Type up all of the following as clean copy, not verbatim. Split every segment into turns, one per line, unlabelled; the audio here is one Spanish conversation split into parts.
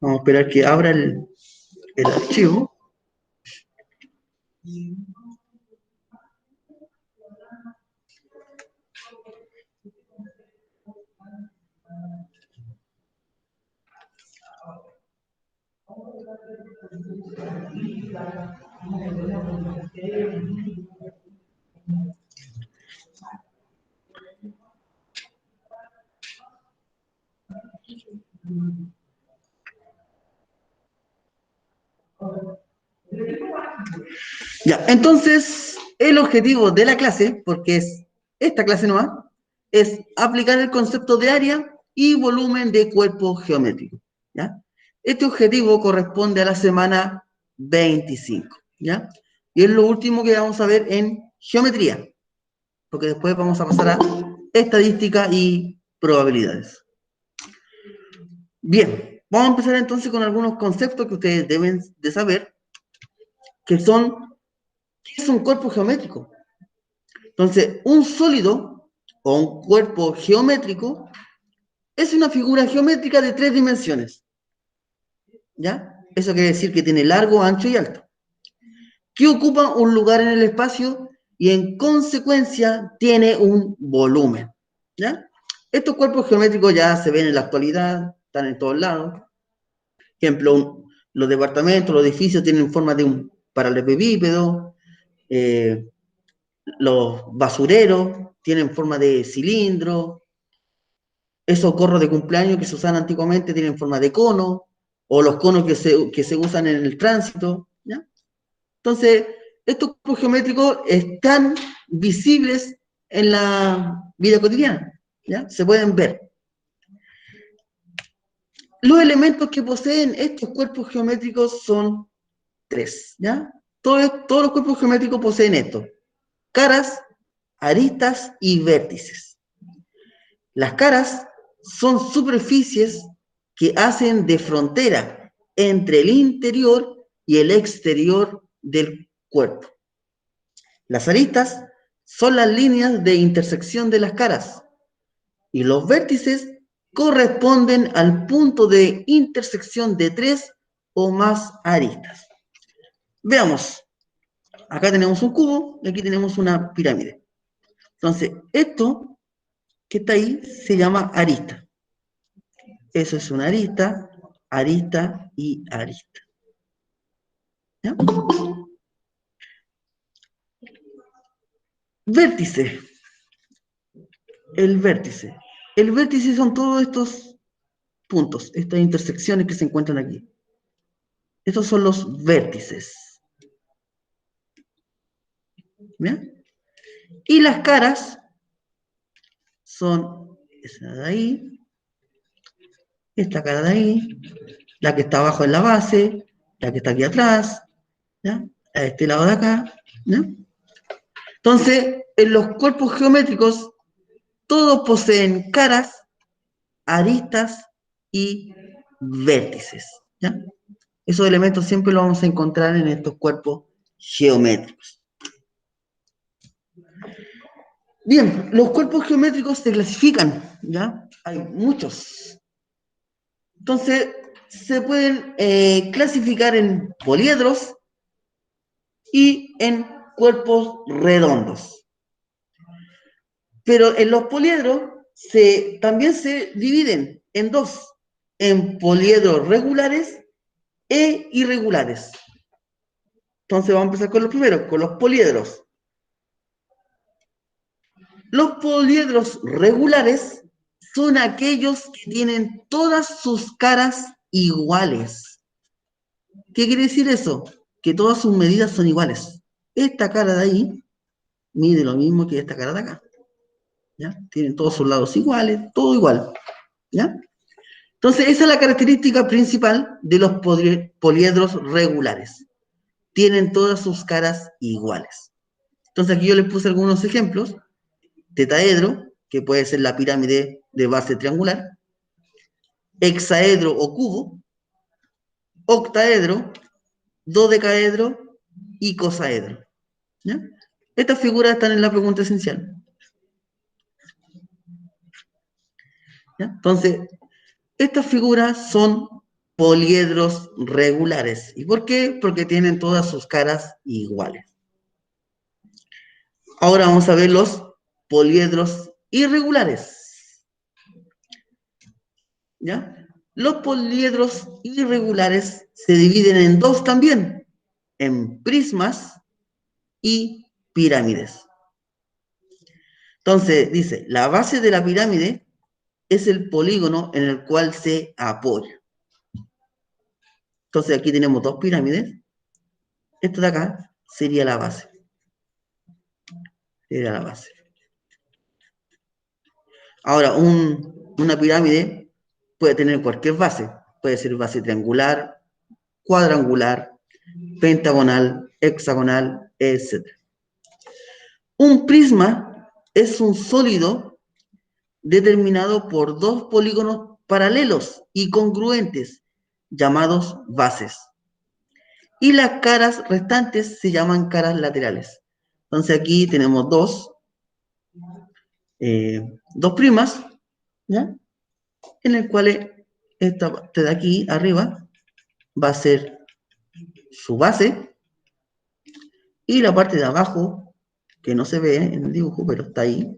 Vamos a esperar que abra el archivo. Ya, entonces, el objetivo de la clase, porque es esta clase nomás, es aplicar el concepto de área y volumen de cuerpo geométrico, ¿ya? Este objetivo corresponde a la semana 25, ¿ya? Y es lo último que vamos a ver en geometría, porque después vamos a pasar a estadística y probabilidades. Bien, vamos a empezar entonces con algunos conceptos que ustedes deben de saber, que son, ¿qué es un cuerpo geométrico? Entonces, un sólido o un cuerpo geométrico es una figura geométrica de 3 dimensiones, ¿ya? Eso quiere decir que tiene largo, ancho y alto, que ocupa un lugar en el espacio y en consecuencia tiene un volumen, ¿ya? Estos cuerpos geométricos ya se ven en la actualidad, están en todos lados. Por ejemplo, los departamentos, los edificios tienen forma de un paralelepípedo, los basureros tienen forma de cilindro, esos gorros de cumpleaños que se usaban antiguamente tienen forma de cono, o los conos que se usan en el tránsito, ¿ya? Entonces, estos cuerpos geométricos están visibles en la vida cotidiana, ¿ya? Se pueden ver. Los elementos que poseen estos cuerpos geométricos son 3, ¿ya? Todos los cuerpos geométricos poseen esto: caras, aristas y vértices. Las caras son superficies que hacen de frontera entre el interior y el exterior del cuerpo. Las aristas son las líneas de intersección de las caras y los vértices corresponden al punto de intersección de 3 o más aristas. Veamos, acá tenemos un cubo y aquí tenemos una pirámide. Entonces, esto que está ahí se llama arista. Eso es una arista, arista y arista. ¿Ya? Vértice. El vértice. El vértice son todos estos puntos, estas intersecciones que se encuentran aquí. Estos son los vértices. ¿Bien? Y las caras son esa de ahí, esta cara de ahí, la que está abajo en la base, la que está aquí atrás, ¿ya? A este lado de acá, ¿ya? Entonces, en los cuerpos geométricos, todos poseen caras, aristas y vértices, ¿ya? Esos elementos siempre los vamos a encontrar en estos cuerpos geométricos. Bien, los cuerpos geométricos se clasifican, ¿ya? Hay muchos. Entonces, se pueden clasificar en poliedros y en cuerpos redondos. Pero en los poliedros también se dividen en dos, en poliedros regulares e irregulares. Entonces vamos a empezar con los primeros, con los poliedros. Los poliedros regulares son aquellos que tienen todas sus caras iguales. ¿Qué quiere decir eso? Que todas sus medidas son iguales. Esta cara de ahí mide lo mismo que esta cara de acá, ¿ya? Tienen todos sus lados iguales, todo igual, ¿ya? Entonces, esa es la característica principal de los poliedros regulares. Tienen todas sus caras iguales. Entonces, aquí yo les puse algunos ejemplos. Tetaedro, que puede ser la pirámide de base triangular. Hexaedro o cubo. Octaedro, dodecaedro y icosaedro, ¿ya? Estas figuras están en la pregunta esencial, ¿ya? Entonces, estas figuras son poliedros regulares. ¿Y por qué? Porque tienen todas sus caras iguales. Ahora vamos a ver los poliedros irregulares. ¿Ya? Los poliedros irregulares se dividen en dos también, en prismas y pirámides. Entonces, dice, la base de la pirámide es el polígono en el cual se apoya. Entonces, aquí tenemos dos pirámides. Esto de acá sería la base. Sería la base. Ahora, una pirámide puede tener cualquier base. Puede ser base triangular, cuadrangular, pentagonal, hexagonal, etc. Un prisma es un sólido determinado por dos polígonos paralelos y congruentes, llamados bases. Y las caras restantes se llaman caras laterales. Entonces aquí tenemos dos primas, ¿ya? En el cual esta parte de aquí arriba va a ser su base y la parte de abajo, que no se ve en el dibujo, pero está ahí,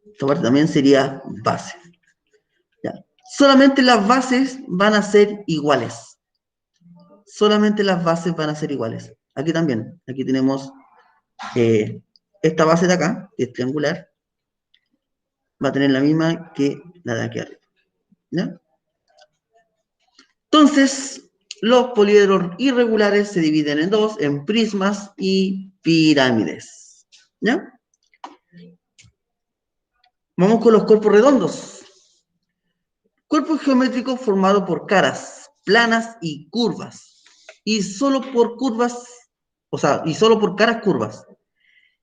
esta parte también sería base. ¿Ya? Solamente las bases van a ser iguales. Solamente las bases van a ser iguales. Aquí también, aquí tenemos esta base de acá, que es triangular, va a tener la misma que la de aquí arriba. ¿Ya? Entonces, los poliedros irregulares se dividen en dos, en prismas y pirámides. ¿Ya? Vamos con los cuerpos redondos. Cuerpo geométrico formado por caras planas y curvas. Y solo por curvas, y solo por caras curvas.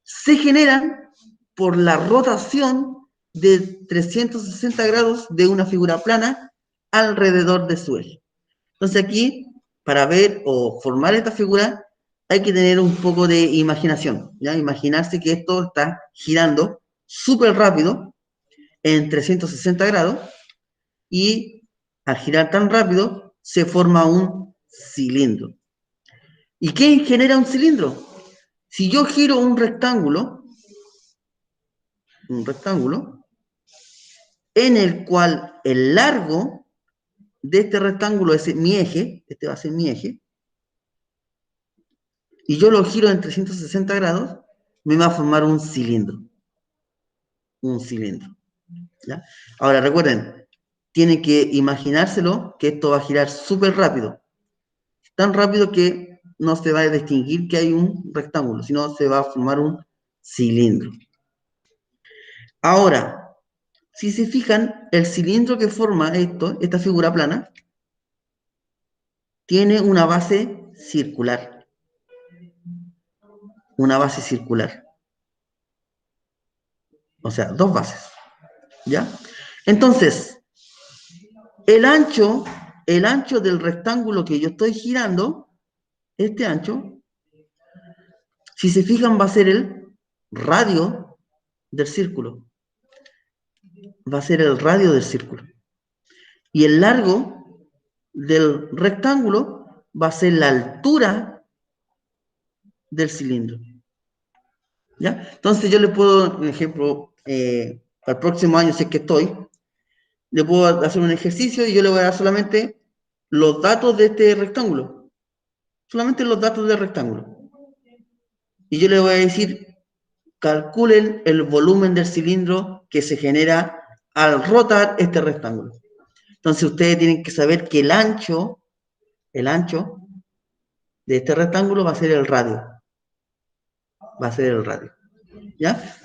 Se generan por la rotación de 360 grados de una figura plana alrededor de su eje. Entonces aquí, para ver o formar esta figura, hay que tener un poco de imaginación, ¿ya? Imaginarse que esto está girando súper rápido, en 360 grados, y al girar tan rápido, se forma un cilindro. ¿Y qué genera un cilindro? Si yo giro un rectángulo, en el cual el largo de este rectángulo es mi eje, este va a ser mi eje, y yo lo giro en 360 grados, me va a formar un cilindro. Un cilindro. ¿Ya? Ahora recuerden, tienen que imaginárselo que esto va a girar súper rápido. Tan rápido que no se va a distinguir que hay un rectángulo, sino se va a formar un cilindro. Ahora, si se fijan, el cilindro que forma esta figura plana, tiene una base circular. Una base circular. O sea, dos bases. ¿Ya? Entonces, el ancho del rectángulo que yo estoy girando, este ancho, si se fijan, va a ser el radio del círculo. Va a ser el radio del círculo. Y el largo del rectángulo va a ser la altura del cilindro. ¿Ya? Entonces yo le puedo, por ejemplo, para el próximo año, si es que estoy, le puedo hacer un ejercicio y yo le voy a dar solamente los datos de este rectángulo. Solamente los datos del rectángulo. Y yo le voy a decir, calculen el volumen del cilindro que se genera al rotar este rectángulo. Entonces ustedes tienen que saber que el ancho de este rectángulo va a ser el radio. Va a ser el radio. ¿Ya?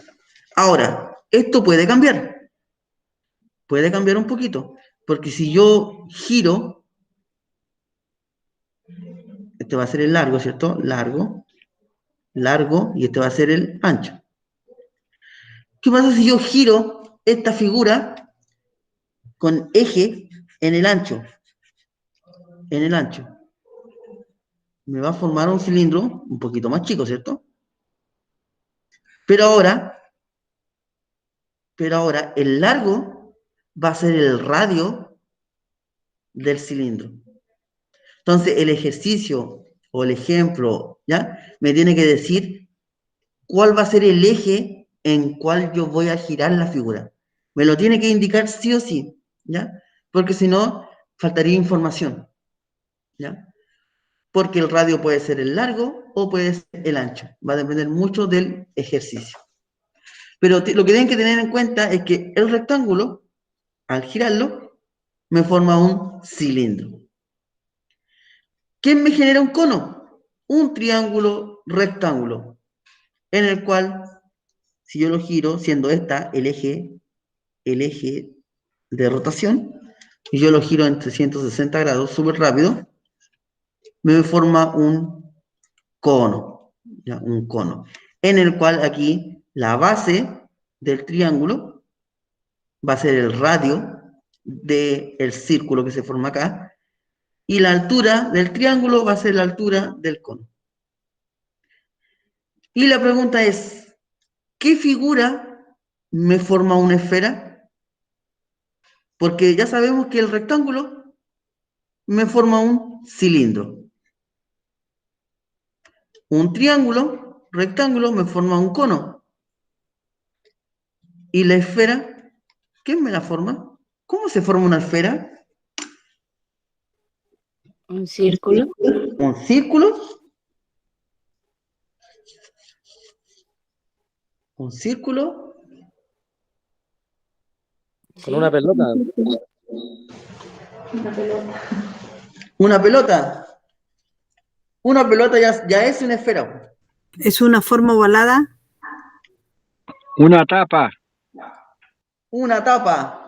Ahora, esto puede cambiar. Puede cambiar un poquito. Porque si yo giro, este va a ser el largo, ¿cierto? Largo, y este va a ser el ancho. ¿Qué pasa si yo giro esta figura con eje en el ancho? En el ancho. Me va a formar un cilindro un poquito más chico, ¿cierto? Pero ahora el largo va a ser el radio del cilindro. Entonces, el ejercicio o el ejemplo, ¿ya? Me tiene que decir cuál va a ser el eje en cual yo voy a girar la figura. Me lo tiene que indicar sí o sí, ¿ya? Porque si no, faltaría información, ¿ya? Porque el radio puede ser el largo o puede ser el ancho. Va a depender mucho del ejercicio. Pero lo que tienen que tener en cuenta es que el rectángulo, al girarlo, me forma un cilindro. ¿Quién me genera un cono? Un triángulo rectángulo, en el cual, si yo lo giro, siendo esta el eje de rotación, y yo lo giro en 360 grados, súper rápido, me forma un cono, ¿ya? Un cono, en el cual aquí la base del triángulo va a ser el radio del círculo que se forma acá, y la altura del triángulo va a ser la altura del cono. Y la pregunta es, ¿qué figura me forma una esfera? Porque ya sabemos que el rectángulo me forma un cilindro. Un triángulo rectángulo me forma un cono. ¿Y la esfera? ¿Quién me la forma? ¿Cómo se forma una esfera?
Un círculo.
¿Un círculo? ¿Un círculo?
Con una pelota.
¿Una pelota? Una pelota ya es una esfera.
¿Es una forma ovalada?
Una tapa.
Una tapa.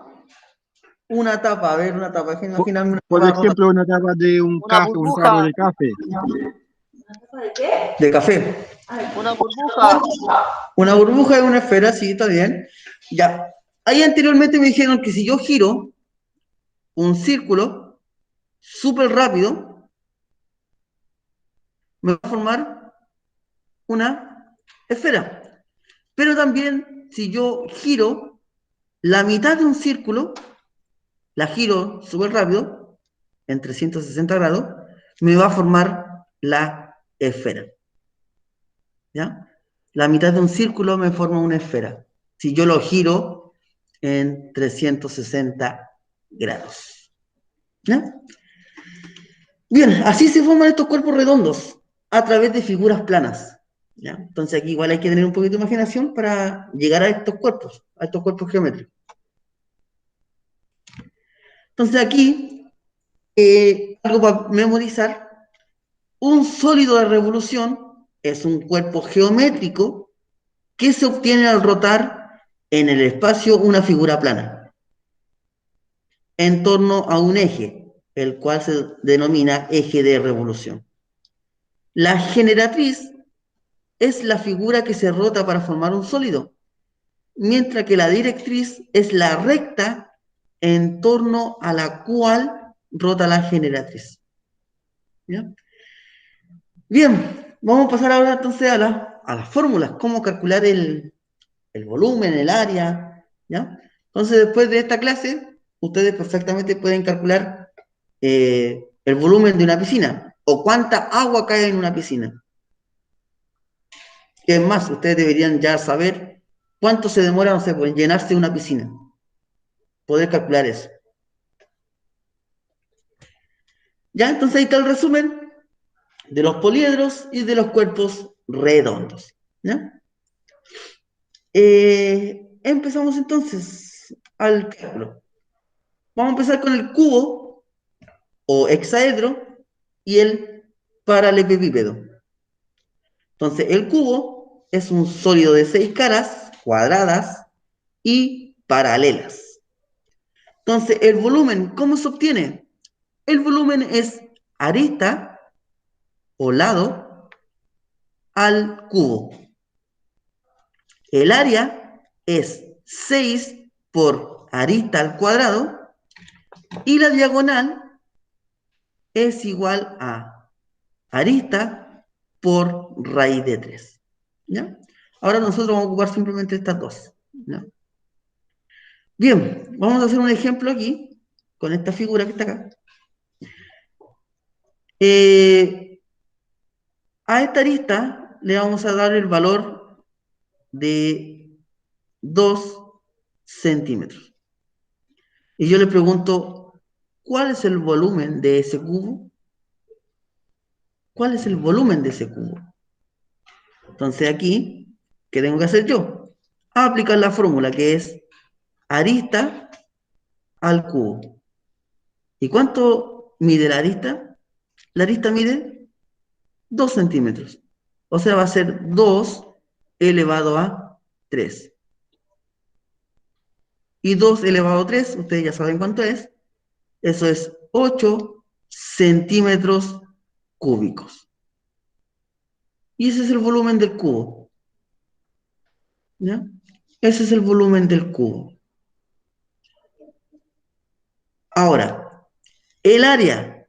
Una tapa, a ver, una tapa. Imagíname una
Por
tapa rota.
ejemplo, una tapa de un
Una
café, un tarro
burbuja.
de café.
De café.
Una burbuja.
Una burbuja es una esfera, sí, está bien. Ya. Ahí anteriormente me dijeron que si yo giro un círculo súper rápido, me va a formar una esfera. Pero también, si yo giro la mitad de un círculo, la giro súper rápido, en 360 grados, me va a formar la esfera. ¿Ya? La mitad de un círculo me forma una esfera. Si yo lo giro en 360 grados. ¿Ya? Bien, así se forman estos cuerpos redondos, a través de figuras planas. ¿Ya? Entonces aquí igual hay que tener un poquito de imaginación para llegar a estos cuerpos geométricos. Entonces aquí, algo para memorizar, un sólido de revolución es un cuerpo geométrico que se obtiene al rotar en el espacio una figura plana en torno a un eje, el cual se denomina eje de revolución. La generatriz es la figura que se rota para formar un sólido, mientras que la directriz es la recta en torno a la cual rota la generatriz. ¿Ya? Bien, vamos a pasar ahora entonces a las fórmulas, cómo calcular el volumen, el área, ¿ya? Entonces, después de esta clase, ustedes perfectamente pueden calcular el volumen de una piscina o cuánta agua cae en una piscina. Es más, ustedes deberían ya saber cuánto se demora, no sé, en llenarse una piscina. Poder calcular eso. Ya, entonces ahí está el resumen de los poliedros y de los cuerpos redondos. ¿Ya? Empezamos entonces al cálculo. Vamos a empezar con el cubo o hexaedro y el paralelepípedo. Entonces, el cubo es un sólido de 6 caras cuadradas y paralelas. Entonces, el volumen, ¿cómo se obtiene? El volumen es arista o lado al cubo. El área es 6 por arista al cuadrado y la diagonal es igual a arista por raíz de 3. ¿Ya? Ahora nosotros vamos a ocupar simplemente estas dos. ¿Ya? Bien, vamos a hacer un ejemplo aquí, con esta figura que está acá. A esta arista le vamos a dar el valor de 2 centímetros. Y yo le pregunto, ¿cuál es el volumen de ese cubo? ¿Cuál es el volumen de ese cubo? Entonces aquí, ¿qué tengo que hacer yo? Aplicar la fórmula que es arista al cubo. ¿Y cuánto mide la arista? La arista mide 2 centímetros. O sea, va a ser 2 elevado a 3. Y 2 elevado a 3, ustedes ya saben cuánto es. Eso es 8 centímetros cúbicos. Y ese es el volumen del cubo. ¿Ya? Ese es el volumen del cubo. Ahora, el área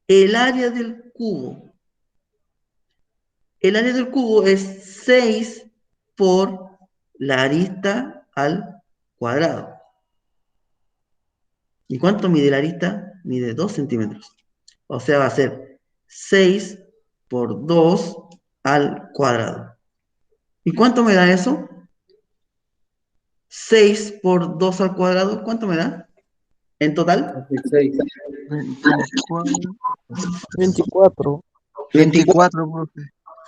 del cubo. El área del cubo es 6 por la arista al cuadrado. ¿Y cuánto mide la arista? Mide 2 centímetros. O sea, va a ser 6 por 2 al cuadrado. ¿Y cuánto me da eso? 6 por 2 al cuadrado, ¿cuánto me da? ¿En total?
24. 24, profe.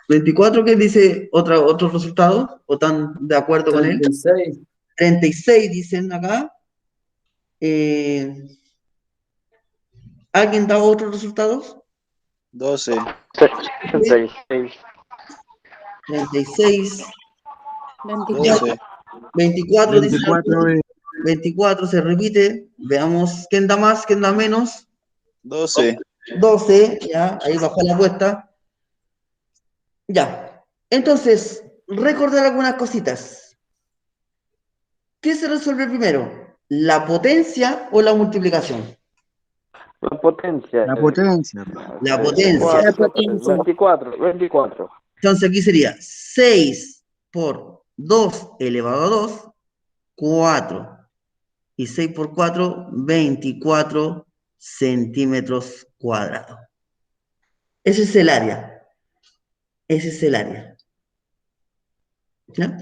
24, ¿qué dice otro resultado? ¿O están de acuerdo con él?
36.
36 dicen acá. ¿Alguien da otros resultados?
12.
66.
36.
12.
24 dice
24 es
24 se repite. Veamos quién da más, quién da menos.
12.
12, ya, ahí bajó la apuesta. Ya. Entonces, recordar algunas cositas. ¿Qué se resuelve primero? ¿La potencia o la multiplicación?
La potencia.
la potencia.
La potencia.
La potencia.
24.
Entonces aquí sería 6 por 2 elevado a 2, 4. Y 6 por 4, 24 centímetros cuadrados. Ese es el área. Ese es el área. ¿Ya?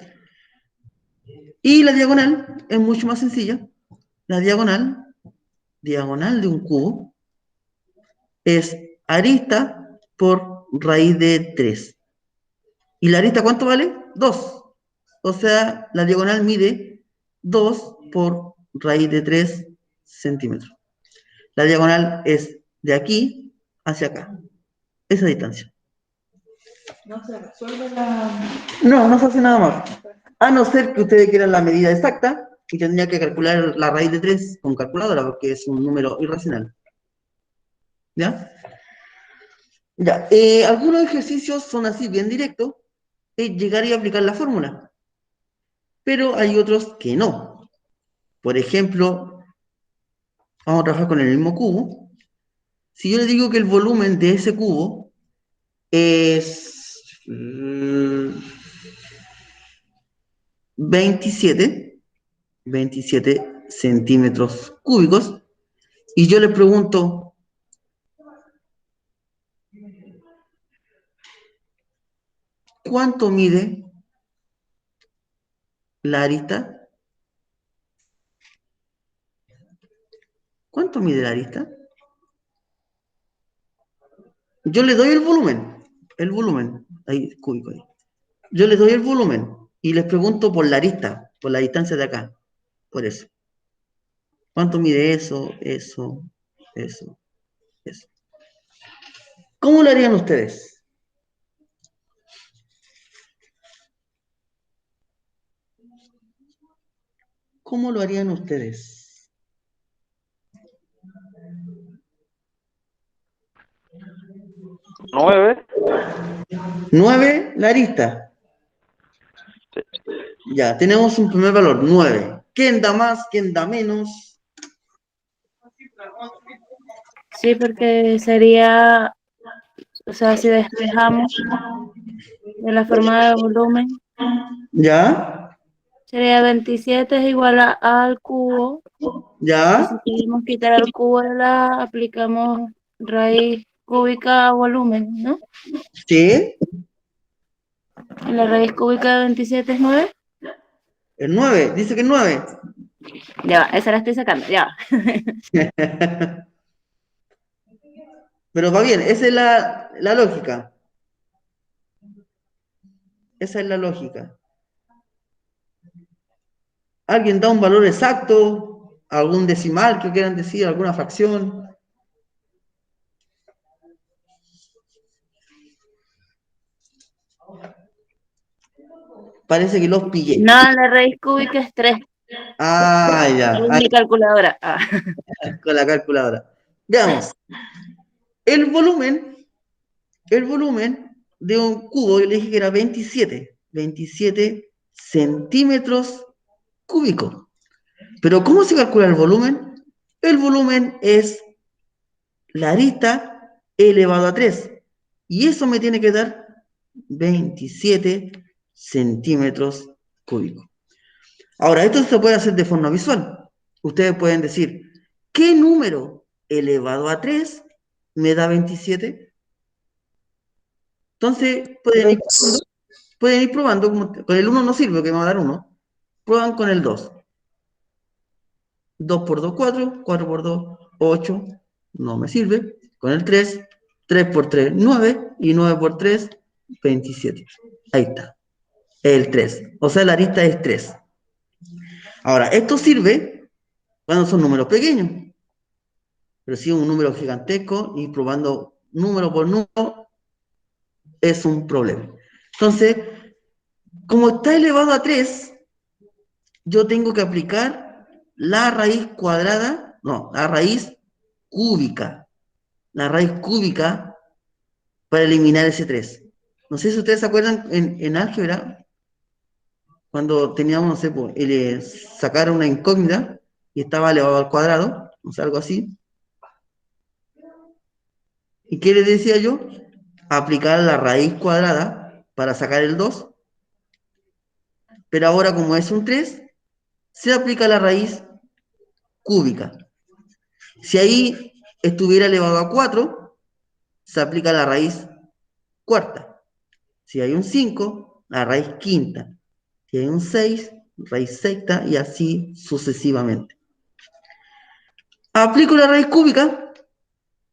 Y la diagonal es mucho más sencilla. La diagonal de un cubo, es arista por raíz de 3. ¿Y la arista cuánto vale? 2. O sea, la diagonal mide 2 por raíz de 3 centímetros. La diagonal es de aquí hacia acá. Esa distancia. No se resuelve no se hace nada más. A no ser que ustedes quieran la medida exacta y tendría que calcular la raíz de 3 con calculadora porque es un número irracional. ¿Ya? Ya. Algunos ejercicios son así, bien directos, llegar y aplicar la fórmula. Pero hay otros que no. Por ejemplo, vamos a trabajar con el mismo cubo. Si yo le digo que el volumen de ese cubo es 27 centímetros cúbicos, y yo le pregunto, ¿cuánto mide la arista? ¿Cuánto mide la arista? Yo le doy el volumen, ahí, cúbico ahí. Yo les doy el volumen y les pregunto por la arista, por la distancia de acá, por eso. ¿Cuánto mide eso, eso, eso, eso? ¿Cómo lo harían ustedes? ¿Cómo lo harían ustedes?
¿9?
9 la arista.
Sí.
Ya, tenemos un primer valor, 9. ¿Quién da más? ¿Quién da menos?
Sí, porque sería, o sea, si despejamos de la forma de volumen,
¿Ya?
sería 27 es igual al cubo. Y si
¿Ya?
queremos quitar el cubo de la, aplicamos raíz cúbica volumen, ¿no?
Sí,
Y la raíz cúbica de 27 es 9.
el 9, dice que el 9.
Ya va, esa la estoy sacando, ya va.
Pero va bien, esa es la lógica. Esa es la lógica. ¿Alguien da un valor exacto? ¿Algún decimal que quieran decir? ¿Alguna fracción? Parece que los pillé.
No, la raíz cúbica es 3.
Ah, ya.
Es
Ahí,
mi calculadora. Ah.
con la calculadora. Veamos. El volumen de un cubo, yo le dije que era 27 centímetros cúbicos. Pero ¿cómo se calcula el volumen? El volumen es la arista elevado a 3. Y eso me tiene que dar 27 centímetros cúbicos. Ahora, esto se puede hacer de forma visual. Ustedes pueden decir, ¿qué número elevado a 3 me da 27? Entonces, pueden ir probando. Con el 1 no sirve, porque me va a dar 1. Prueban con el 2. 2 por 2, 4. 4 por 2, 8. No me sirve. Con el 3. 3 por 3, 9. Y 9 por 3, 27. Ahí está. El 3. O sea, la arista es 3. Ahora, esto sirve cuando son números pequeños. Pero si es un número gigantesco y probando número por número es un problema. Entonces, como está elevado a 3, yo tengo que aplicar la raíz cuadrada, no, la raíz cúbica. La raíz cúbica para eliminar ese 3. No sé si ustedes se acuerdan en álgebra, cuando teníamos, no sé, sacar una incógnita y estaba elevado al cuadrado, o sea, algo así. ¿Y qué les decía yo? Aplicar la raíz cuadrada para sacar el 2. Pero ahora, como es un 3, se aplica la raíz cúbica. Si ahí estuviera elevado a 4, se aplica la raíz cuarta. Si hay un 5, la raíz quinta. Si hay un 6, raíz sexta, y así sucesivamente. Aplico la raíz cúbica,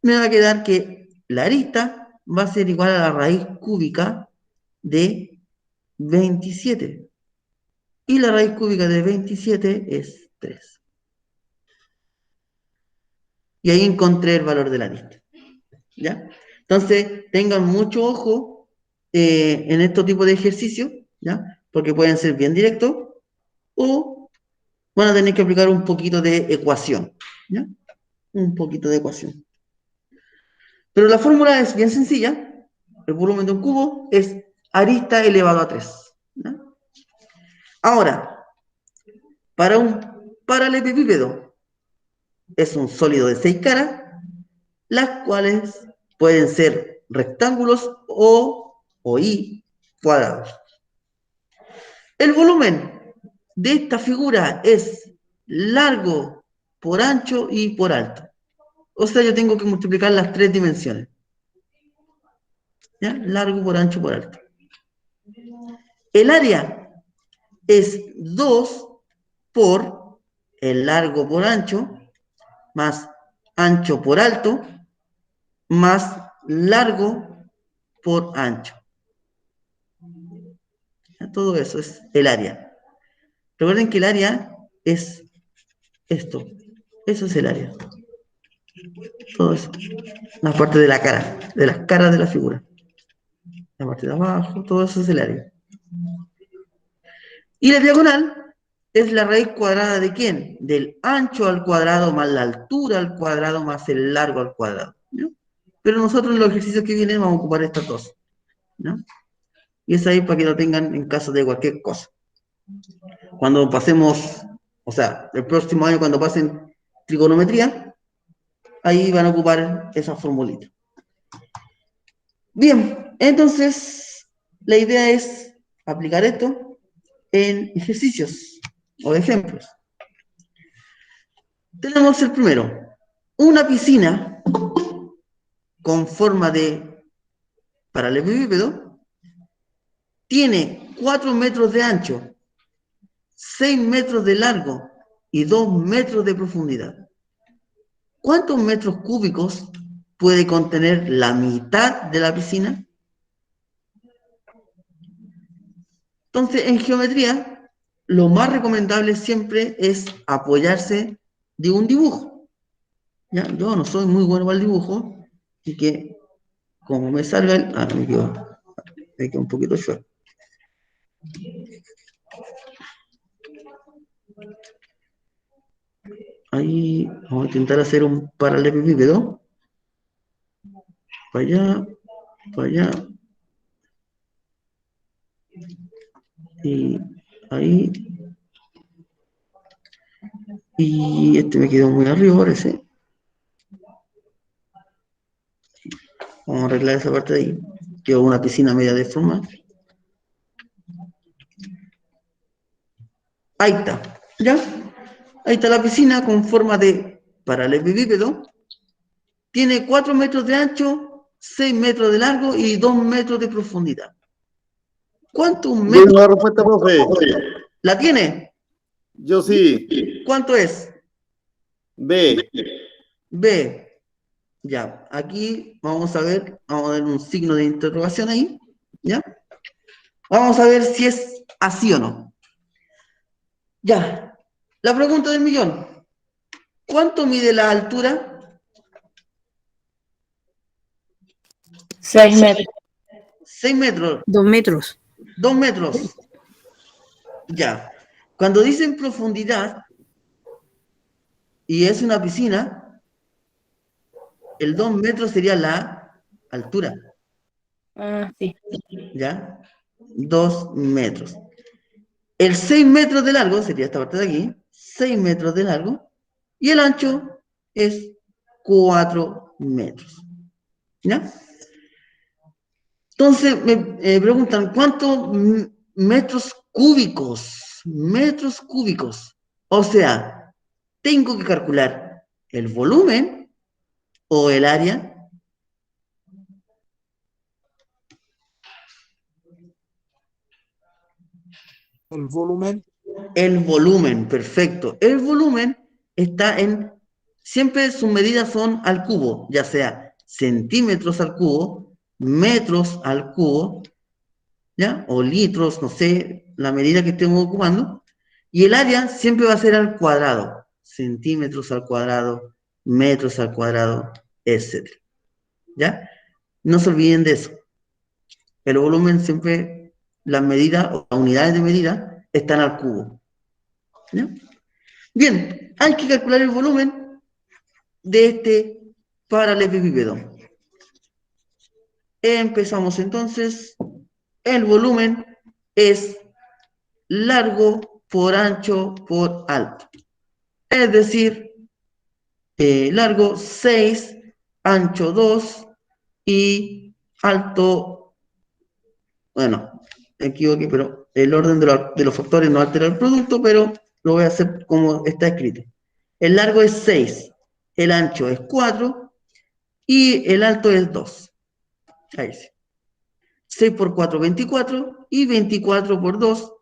me va a quedar que la arista va a ser igual a la raíz cúbica de 27. Y la raíz cúbica de 27 es 3. Y ahí encontré el valor de la arista. ¿Ya? Entonces, tengan mucho ojo en estos tipos de ejercicios, ¿ya? Porque pueden ser bien directos o van a tener que aplicar un poquito de ecuación, ¿ya? Un poquito de ecuación. Pero la fórmula es bien sencilla. El volumen de un cubo es arista elevado a 3. ¿Ya? Ahora, para un paralelepípedo es un sólido de 6 caras, las cuales pueden ser rectángulos o y cuadrados. El volumen de esta figura es largo por ancho y por alto. O sea, yo tengo que multiplicar las 3 dimensiones. ¿Ya? Largo por ancho por alto. El área es 2 por el largo por ancho, más ancho por alto, más largo por ancho. Todo eso es el área. Recuerden que el área es esto. Eso es el área. Todo eso. La parte de la cara, de las caras de la figura. La parte de abajo, todo eso es el área. Y la diagonal es la raíz cuadrada de ¿quién? Del ancho al cuadrado más la altura al cuadrado más el largo al cuadrado. ¿No? Pero nosotros en los ejercicios que vienen vamos a ocupar estas dos. ¿No? Y es ahí para que lo tengan en caso de cualquier cosa. Cuando pasemos, o sea, el próximo año cuando pasen trigonometría, ahí van a ocupar esa formulita. Bien, entonces la idea es aplicar esto en ejercicios o ejemplos. Tenemos el primero, una piscina con forma de paralelepípedo tiene 4 metros de ancho, 6 metros de largo y 2 metros de profundidad. ¿Cuántos metros cúbicos puede contener la mitad de la piscina? Entonces, en geometría, lo más recomendable siempre es apoyarse de un dibujo. ¿Ya? Yo no soy muy bueno para el dibujo, así que como me salga el... Ah, me quedo un poquito short. Ahí vamos a intentar hacer un paralelepípedo. Para allá, para allá. Y ahí. Y este me quedó muy arriba, parece. Vamos a arreglar esa parte de ahí. Quedó una piscina media deformada. Ahí está, ¿ya? Ahí está la piscina con forma de paralelepípedo. Tiene 4 metros de ancho, 6 metros de largo y 2 metros de profundidad. ¿Cuántos metros?
Tengo la respuesta, profe.
¿La tiene?
Yo sí.
¿Cuánto es?
B.
B. Ya, aquí vamos a ver, vamos a dar un signo de interrogación ahí, ¿ya? Vamos a ver si es así o no. Ya, la pregunta del millón. ¿Cuánto mide la altura?
6 metros.
6 metros,
2 metros.
2 metros. Ya. Cuando dicen profundidad y es una piscina, el 2 metros sería la altura,
Ah, sí.
¿ya? 2 metros. El 6 metros de largo, sería esta parte de aquí, 6 metros de largo, y el ancho es 4 metros. ¿Ya? Entonces me preguntan, ¿cuántos metros cúbicos? Metros cúbicos. O sea, tengo que calcular el volumen o el área.
El volumen.
El volumen, perfecto. El volumen está en, siempre sus medidas son al cubo, ya sea centímetros al cubo, metros al cubo, ¿ya? O litros, no sé, la medida que estemos ocupando. Y el área siempre va a ser al cuadrado, centímetros al cuadrado, metros al cuadrado, etc. ¿Ya? No se olviden de eso. El volumen siempre, las medidas o las unidades de medida están al cubo. ¿Ya? Bien, hay que calcular el volumen de este paralelepípedo. Empezamos entonces. El volumen es largo por ancho por alto. Es decir, largo 6, ancho 2 y alto, bueno, me equivoqué, pero el orden de los factores no altera el producto, pero lo voy a hacer como está escrito. El largo es 6, el ancho es 4 y el alto es 2. Ahí sí. 6 por 4, 24 y 24 por 2,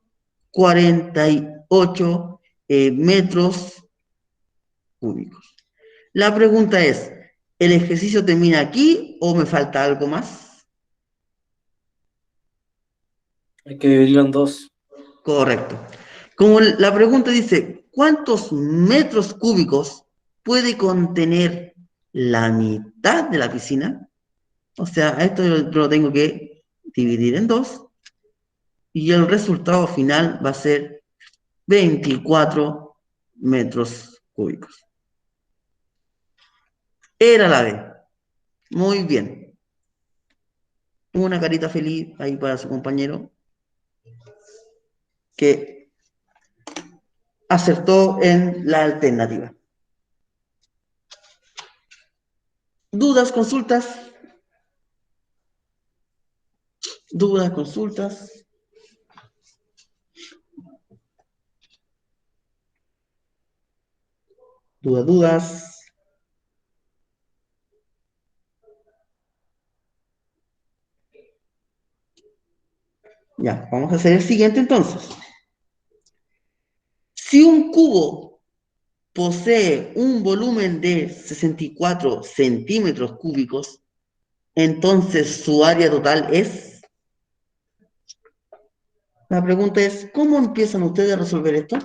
48 metros cúbicos. La pregunta es, ¿el ejercicio termina aquí o me falta algo más?
Hay que dividirlo en dos.
Correcto. Como la pregunta dice, ¿cuántos metros cúbicos puede contener la mitad de la piscina? O sea, a esto yo lo tengo que dividir en dos y el resultado final va a ser 24 metros cúbicos. Era la B. Muy bien. Una carita feliz ahí para su compañero que acertó en la alternativa. ¿Dudas, consultas? ¿Dudas, consultas? ¿Dudas? Ya, vamos a hacer el siguiente entonces. Si un cubo posee un volumen de 64 centímetros cúbicos, entonces su área total es... La pregunta es, ¿cómo empiezan ustedes a resolver esto?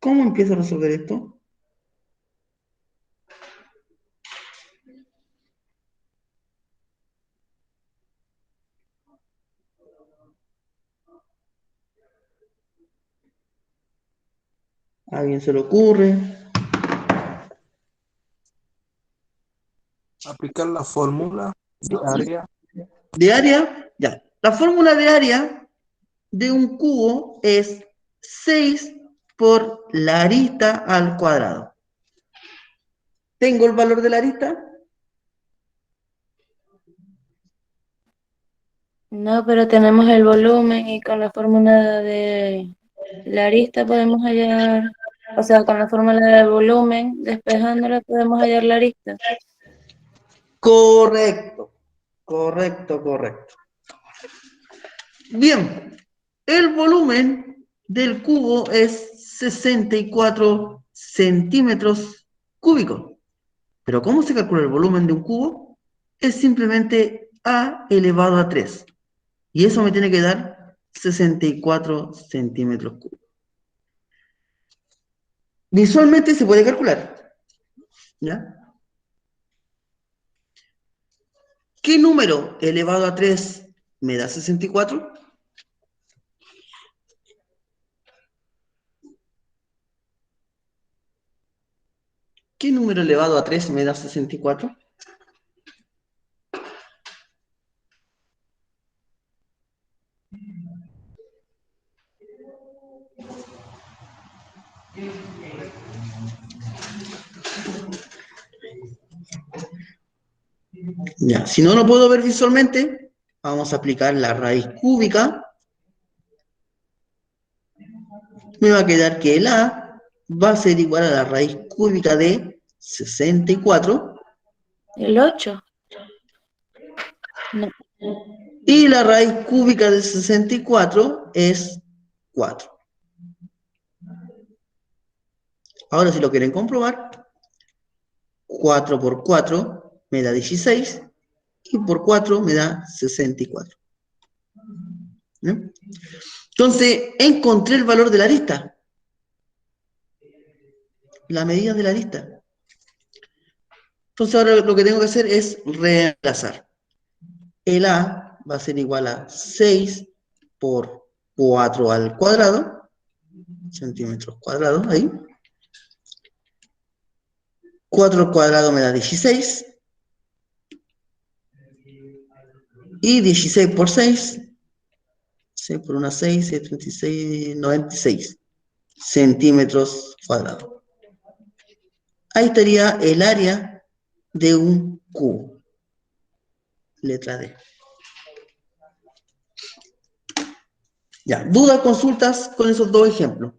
¿Cómo empiezo a resolver esto? ¿A alguien se le ocurre?
Aplicar la fórmula de área.
¿De área? Ya. La fórmula de área de un cubo es 6 por la arista al cuadrado. ¿Tengo el valor de la arista?
No, pero tenemos el volumen y con la fórmula de la arista podemos hallar, o sea, con la fórmula del volumen, despejándola podemos hallar la arista.
Correcto, correcto, correcto. Bien, el volumen del cubo es 64 centímetros cúbicos. ¿Pero cómo se calcula el volumen de un cubo? Es simplemente A elevado a 3. Y eso me tiene que dar 64 centímetros cúbicos. Visualmente se puede calcular. ¿Ya? ¿Qué número elevado a 3 me da 64? ¿Qué número elevado a 3 me da 64? Ya, si no lo puedo ver visualmente, vamos a aplicar la raíz cúbica. Me va a quedar que el A va a ser igual a la raíz cúbica de 64.
¿El 8? No.
Y la raíz cúbica de 64 es 4. Ahora, si lo quieren comprobar, 4 por 4 me da 16 y por 4 me da 64. ¿No? Entonces, encontré el valor de la arista. La medida de la arista. Entonces, ahora lo que tengo que hacer es reemplazar. El A va a ser igual a 6 por 4 al cuadrado, centímetros cuadrados, ahí. 4 al cuadrado me da 16. Y 16 por 6, 6 por 1, 6, 6, 36, 96 centímetros cuadrados. Ahí estaría el área de un cubo. Letra D. Ya, dudas, consultas con esos dos ejemplos.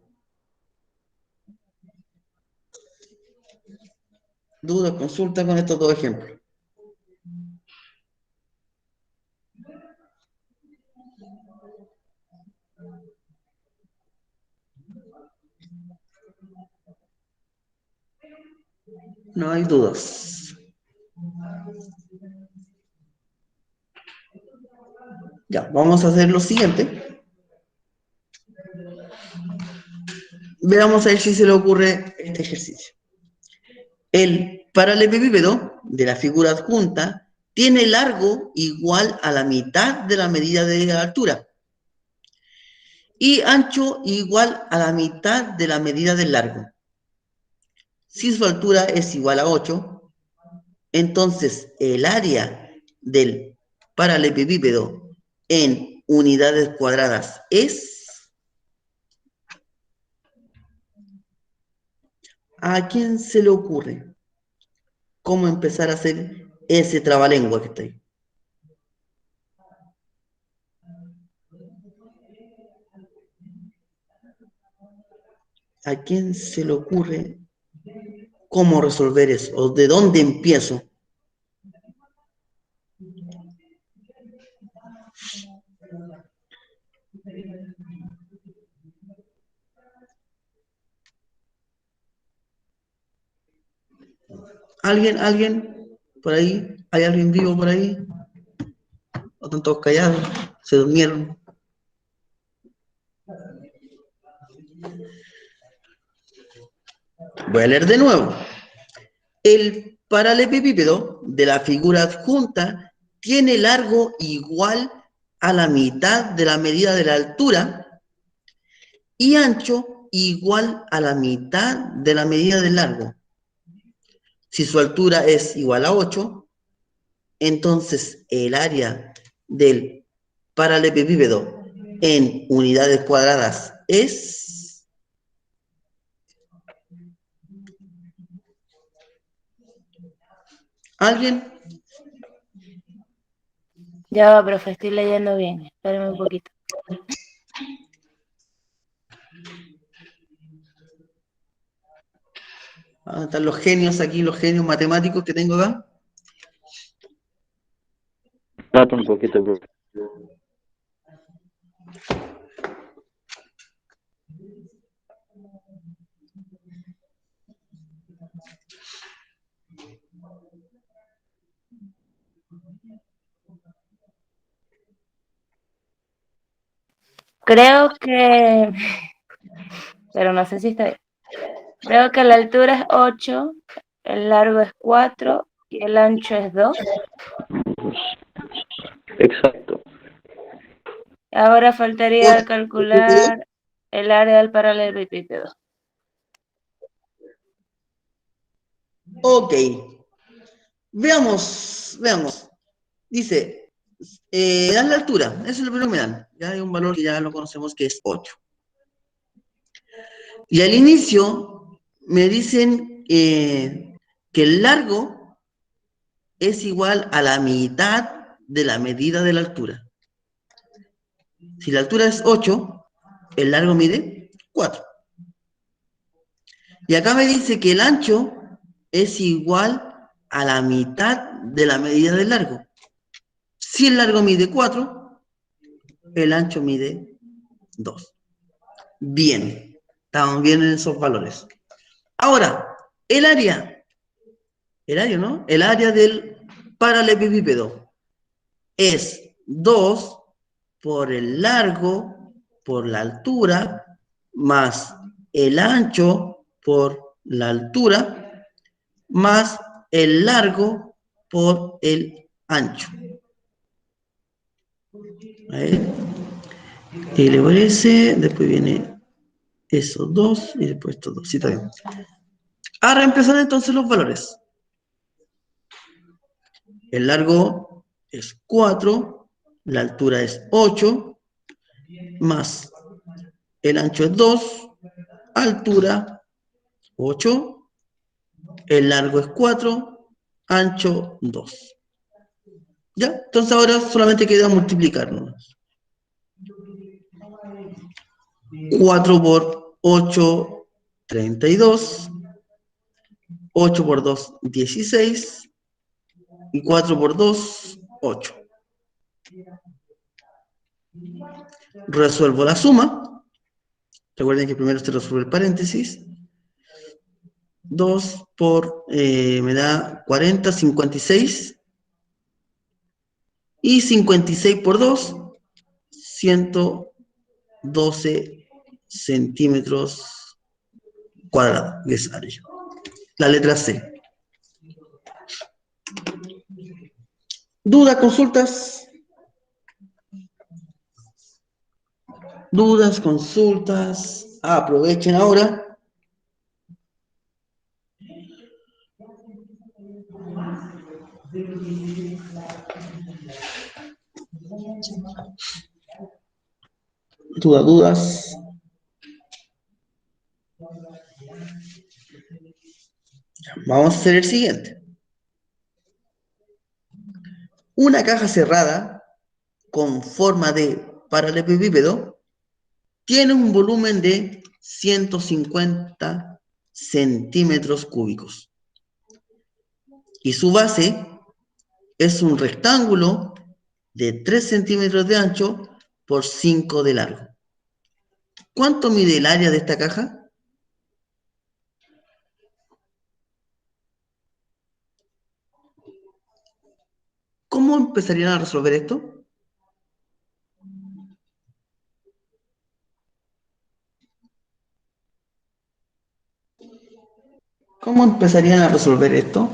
Dudas, consultas con estos dos ejemplos. No hay dudas. Ya, vamos a hacer lo siguiente. Veamos a ver si se le ocurre este ejercicio. El paralelepípedo de la figura adjunta tiene largo igual a la mitad de la medida de la altura y ancho igual a la mitad de la medida del largo. Si su altura es igual a 8, entonces el área del paralelepípedo en unidades cuadradas es... ¿A quién se le ocurre cómo empezar a hacer ese trabalengua que está ahí? ¿A quién se le ocurre cómo resolver eso? ¿O de dónde empiezo? ¿Alguien por ahí? ¿Hay alguien vivo por ahí? ¿O están todos callados? ¿Se durmieron? Voy a leer de nuevo. El paralelepípedo de la figura adjunta tiene largo igual a la mitad de la medida de la altura y ancho igual a la mitad de la medida del largo. Si su altura es igual a 8, entonces el área del paralelepípedo en unidades cuadradas es... ¿Alguien?
Ya va, profe, estoy leyendo bien. Espérame un poquito.
Están los genios aquí, los genios matemáticos que tengo acá.
Trata un poquito, profe.
Creo que... Pero no sé si está bien. Creo que la altura es 8, el largo es 4 y el ancho es 2.
Exacto.
Ahora faltaría calcular el área del paralelepípedo.
Ok. Veamos. Dice, dan la altura, ese es el primero que me dan. Ya hay un valor que ya lo conocemos que es 8. Y al inicio me dicen que el largo es igual a la mitad de la medida de la altura. Si la altura es 8, el largo mide 4. Y acá me dice que el ancho es igual a la mitad de la medida del largo. Si el largo mide 4, el ancho mide 2. Bien, estamos bien en esos valores. Ahora, el área, ¿no? El área del paralelepípedo es 2 por el largo, por la altura, más el ancho por la altura, más el largo por el ancho. A ver. Y le parece, después viene esos 2 y después estos 2. Sí, está bien. A reemplazar entonces los valores. El largo es 4, la altura es 8, más el ancho es 2, altura 8, el largo es 4, ancho 2. ¿Ya? Entonces ahora solamente queda multiplicarnos. 4 por 8, 32. 8 por 2, 16. Y 4 por 2, 8. Resuelvo la suma. Recuerden que primero se resuelve el paréntesis. 2 por, me da 40, 56. Y 56 por 2, 112 centímetros cuadrados de esa área. La letra C. ¿Dudas, consultas? ¿Dudas, consultas? Aprovechen ahora. ¿Dudas? Vamos a hacer el siguiente. Una caja cerrada con forma de paralelepípedo tiene un volumen de 150 centímetros cúbicos. Y su base es un rectángulo de 3 centímetros de ancho por 5 de largo. ¿Cuánto mide el área de esta caja? ¿Cómo empezarían a resolver esto? ¿Cómo empezarían a resolver esto?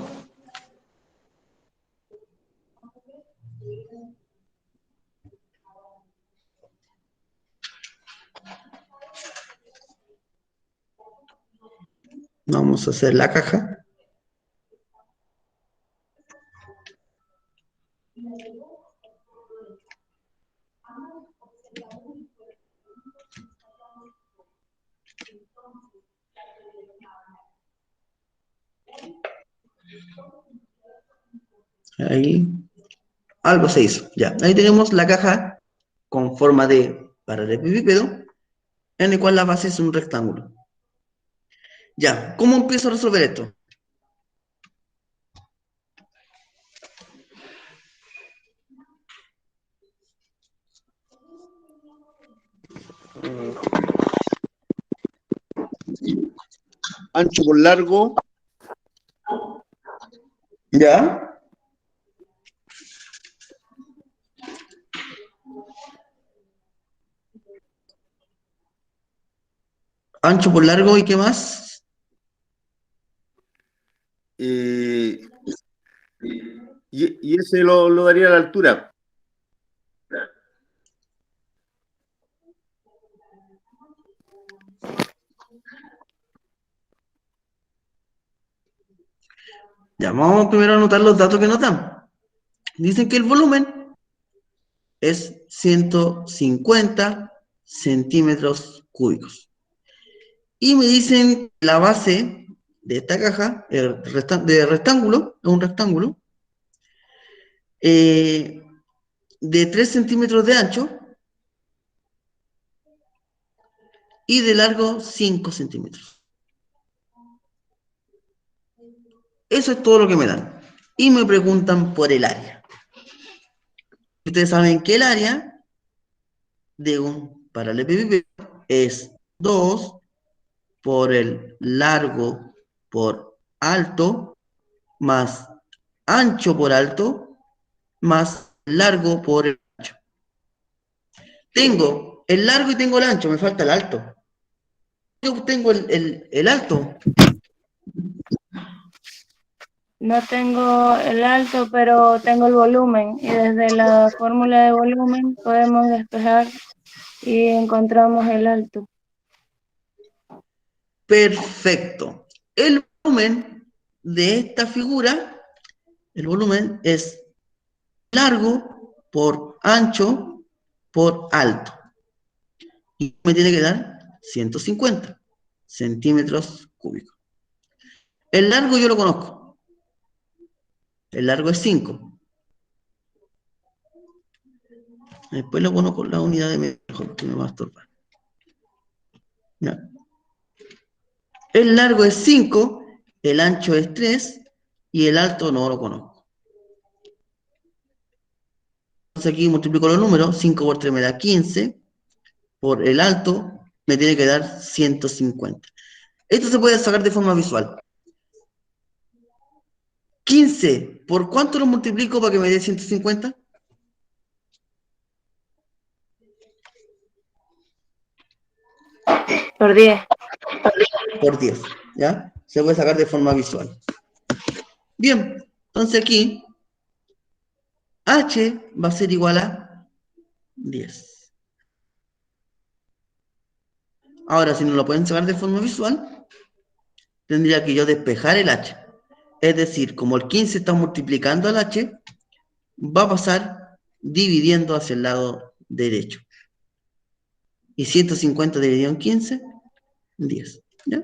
Vamos a hacer la caja. Ahí. Algo se hizo. Ya. Ahí tenemos la caja con forma de paralelepípedo, en el cual la base es un rectángulo. Ya. ¿Cómo empiezo a resolver esto?
Ancho por largo.
¿Ya? Ancho por largo, ¿y qué más?
Y ese lo daría a la altura.
Ya, vamos primero a anotar los datos que nos dan. Dicen que el volumen es 150 centímetros cúbicos. Y me dicen que la base de esta caja, de rectángulo, es un rectángulo, de 3 centímetros de ancho y de largo 5 centímetros. Eso es todo lo que me dan. Y me preguntan por el área. Ustedes saben que el área de un paralelepípedo es 2 por el largo por alto, más ancho por alto, más largo por el ancho. Tengo el largo y tengo el ancho, me falta el alto. Yo tengo el alto.
No tengo el alto, pero tengo el volumen. Y desde la fórmula de volumen podemos despejar y encontramos el alto.
Perfecto. El volumen de esta figura, el volumen es largo por ancho por alto. Y me tiene que dar 150 centímetros cúbicos. El largo yo lo conozco. El largo es 5. Después lo conozco con la unidad de metro, que me va a estorbar. ¿Ya? El largo es 5, el ancho es 3 y el alto no lo conozco. Entonces aquí multiplico los números, 5 por 3 me da 15, por el alto me tiene que dar 150. Esto se puede sacar de forma visual. 15, ¿por cuánto lo multiplico para que me dé 150?
Por 10.
Por 10, ¿ya? Se puede sacar de forma visual. Bien, entonces aquí H va a ser igual a 10. Ahora, si no lo pueden sacar de forma visual, tendría que yo despejar el H. Es decir, como el 15 está multiplicando al H, va a pasar dividiendo hacia el lado derecho. Y 150 dividido en 15, 10. ¿Ya?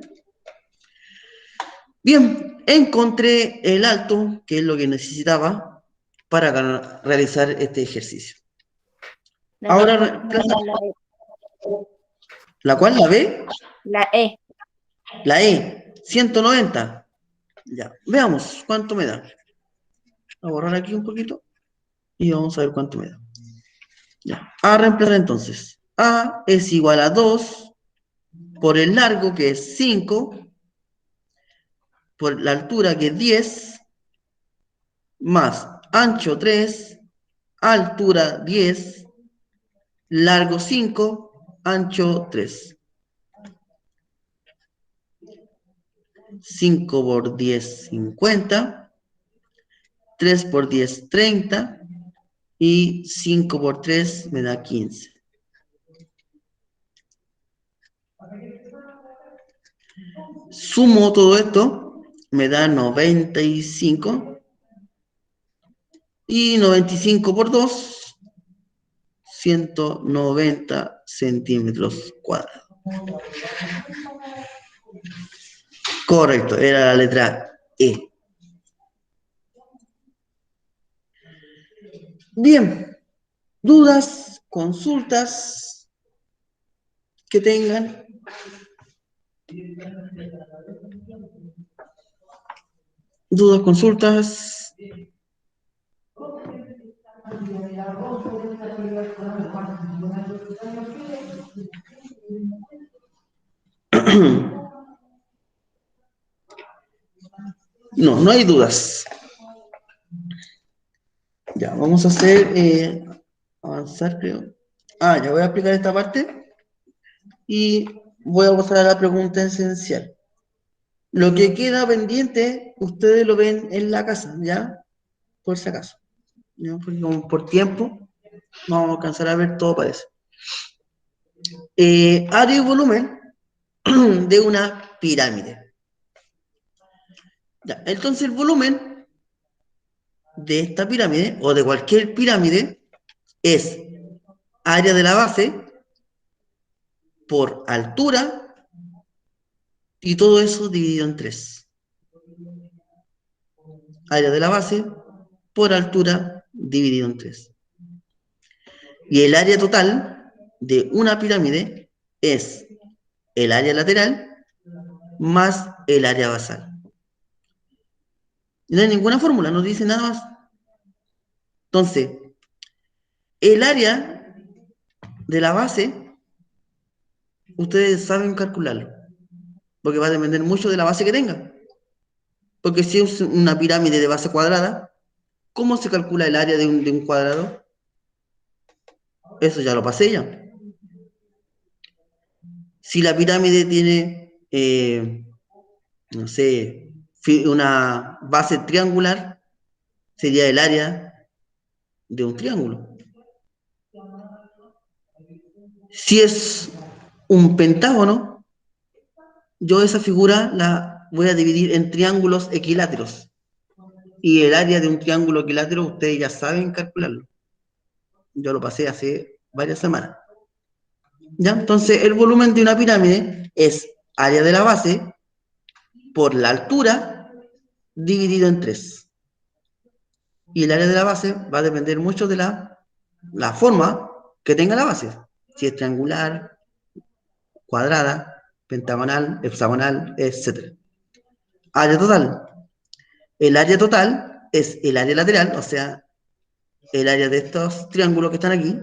Bien, encontré el alto, que es lo que necesitaba para realizar este ejercicio. Ahora, ¿La cual? ¿La B?
La E.
La E, 190. Ya, veamos cuánto me da. Voy a borrar aquí un poquito y vamos a ver cuánto me da. Ya, a reemplazar entonces. A es igual a 2 por el largo, que es 5, por la altura, que es 10, más ancho 3, altura 10, largo 5, ancho 3. 5 por 10, 50. 3 por 10, 30. Y 5 por 3 me da 15. Sumo todo esto, me da 95. Y 95 por 2, 190 centímetros cuadrados. Correcto, era la letra E. Bien, dudas, consultas que tengan. Dudas, consultas. No, no hay dudas. Ya, vamos a hacer, avanzar, creo. Ya voy a explicar esta parte y voy a pasar a la pregunta esencial. Lo que queda pendiente, ustedes lo ven en la casa, ¿ya? Por si acaso. ¿Ya? Porque como por tiempo, no vamos a alcanzar a ver todo, parece. Área y volumen de una pirámide. Ya, entonces el volumen de esta pirámide, o de cualquier pirámide, es área de la base por altura y todo eso dividido en 3. Área de la base por altura dividido en 3. Y el área total de una pirámide es el área lateral más el área basal. No hay ninguna fórmula, no dice nada más. Entonces, el área de la base, ustedes saben calcularlo, porque va a depender mucho de la base que tengan. Porque si es una pirámide de base cuadrada, ¿cómo se calcula el área de un cuadrado? Eso ya lo pasé ya. Si la pirámide tiene, no sé, una base triangular, sería el área de un triángulo. Si es un pentágono, yo esa figura la voy a dividir en triángulos equiláteros. Y el área de un triángulo equilátero, ustedes ya saben calcularlo. Yo lo pasé hace varias semanas. ¿Ya? Entonces, el volumen de una pirámide es área de la base por la altura dividido en 3. Y el área de la base va a depender mucho de la forma que tenga la base. Si es triangular, cuadrada, pentagonal, hexagonal, etc. Área total. El área total es el área lateral, o sea, el área de estos triángulos que están aquí,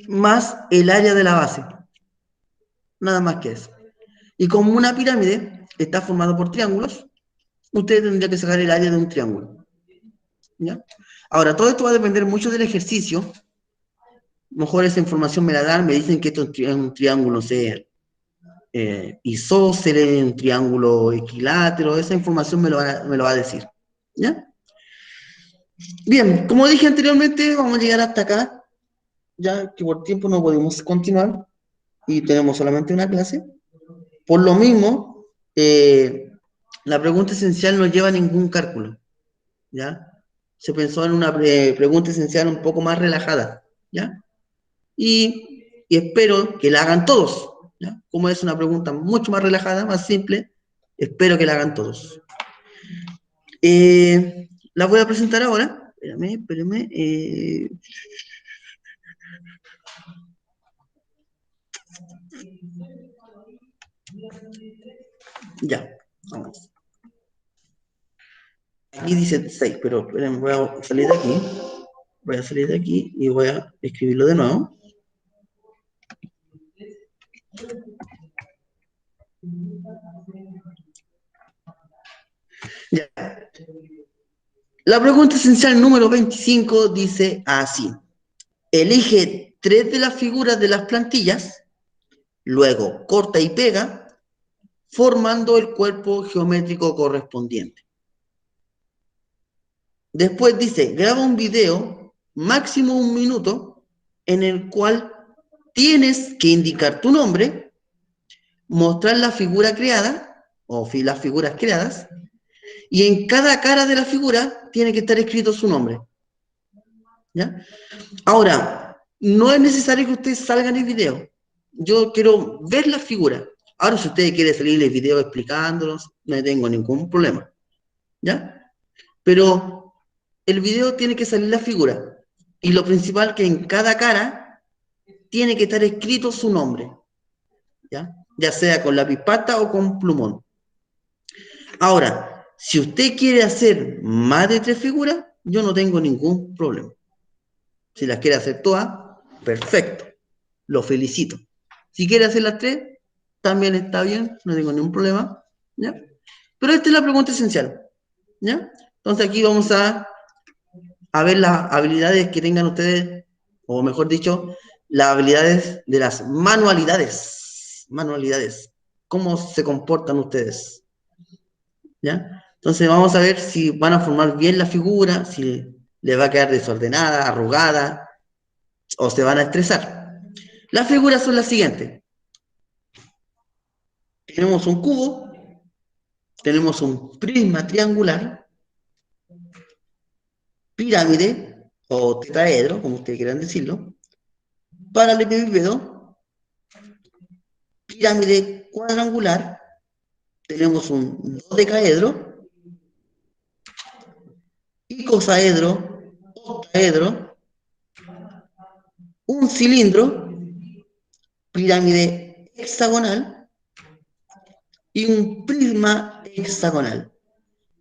más el área de la base. Nada más que eso. Y como una pirámide está formada por triángulos, usted tendría que sacar el área de un triángulo. ¿Ya? Ahora, todo esto va a depender mucho del ejercicio. Mejor esa información me la dan, me dicen que esto es un triángulo, no sé, isósceles, un triángulo equilátero, esa información me lo va a decir. ¿Ya? Bien, como dije anteriormente, vamos a llegar hasta acá, ya que por tiempo no podemos continuar y tenemos solamente una clase. Por lo mismo, la pregunta esencial no lleva ningún cálculo, ¿ya? Se pensó en una pregunta esencial un poco más relajada, ¿ya? Y espero que la hagan todos, ¿ya? Como es una pregunta mucho más relajada, más simple, espero que la hagan todos. La voy a presentar ahora. Espérame. Ya, vamos. Aquí dice 6, pero esperen, voy a salir de aquí. Voy a salir de aquí y voy a escribirlo de nuevo. Ya. La pregunta esencial número 25 dice así. Elige 3 de las figuras de las plantillas, luego corta y pega, formando el cuerpo geométrico correspondiente. Después dice, graba un video, máximo 1 minuto, en el cual tienes que indicar tu nombre, mostrar la figura creada, o las figuras creadas, y en cada cara de la figura tiene que estar escrito su nombre. ¿Ya? Ahora, no es necesario que ustedes salgan el video. Yo quiero ver la figura. Ahora, si ustedes quieren salir el video explicándolos, no tengo ningún problema. ¿Ya? Pero el video tiene que salir la figura. Y lo principal que en cada cara tiene que estar escrito su nombre. ¿Ya? Ya sea con lápiz pasta o con plumón. Ahora, si usted quiere hacer más de 3 figuras, yo no tengo ningún problema. Si las quiere hacer todas, perfecto. Lo felicito. Si quiere hacer las 3, también está bien, no tengo ningún problema. ¿Ya? Pero esta es la pregunta esencial. ¿Ya? Entonces aquí vamos a ver las habilidades que tengan ustedes, o mejor dicho, las habilidades de las manualidades. Manualidades. ¿Cómo se comportan ustedes? ¿Ya? Entonces vamos a ver si van a formar bien la figura, si les va a quedar desordenada, arrugada, o se van a estresar. Las figuras son las siguientes. Tenemos un cubo, tenemos un prisma triangular, pirámide, o tetraedro, como ustedes quieran decirlo, paralelepípedo, pirámide cuadrangular, tenemos un dodecaedro, icosaedro, octaedro, un cilindro, pirámide hexagonal y un prisma hexagonal.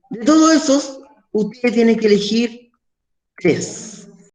De todos esos, usted tiene que elegir 3.